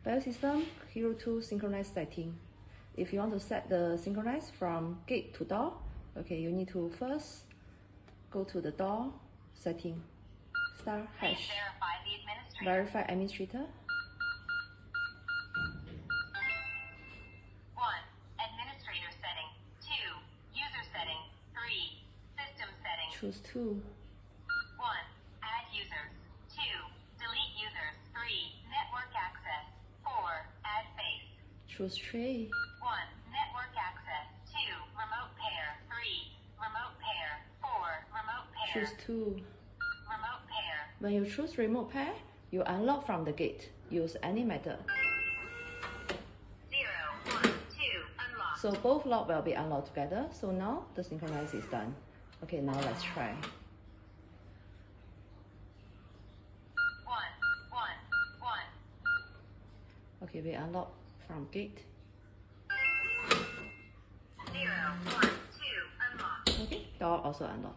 BIOSYSTEM Hero 2 synchronized setting. If you want to set the synchronize from gate to door, okay, you need to first go to the door setting, star hash, verify administrator. 1. Administrator setting. 2. User setting. 3. System setting. Choose 2. 1. Add users. 2. Delete users. 3. Network access. 4. Add face. Choose tray. 1. Network access. 2. Remote pair. 3. Remote pair. 4. Remote pair. Choose 2. Remote pair. When you choose remote pair, you unlock from the gate. Use any method. 0, 1, 2. Unlock. So both lock will be unlocked together. So now the synchronize is done. Okay, now let's try. 1, 1, 1. Okay, we unlock from gate. 0, 1, 2. Unlock. Okay, door also unlock.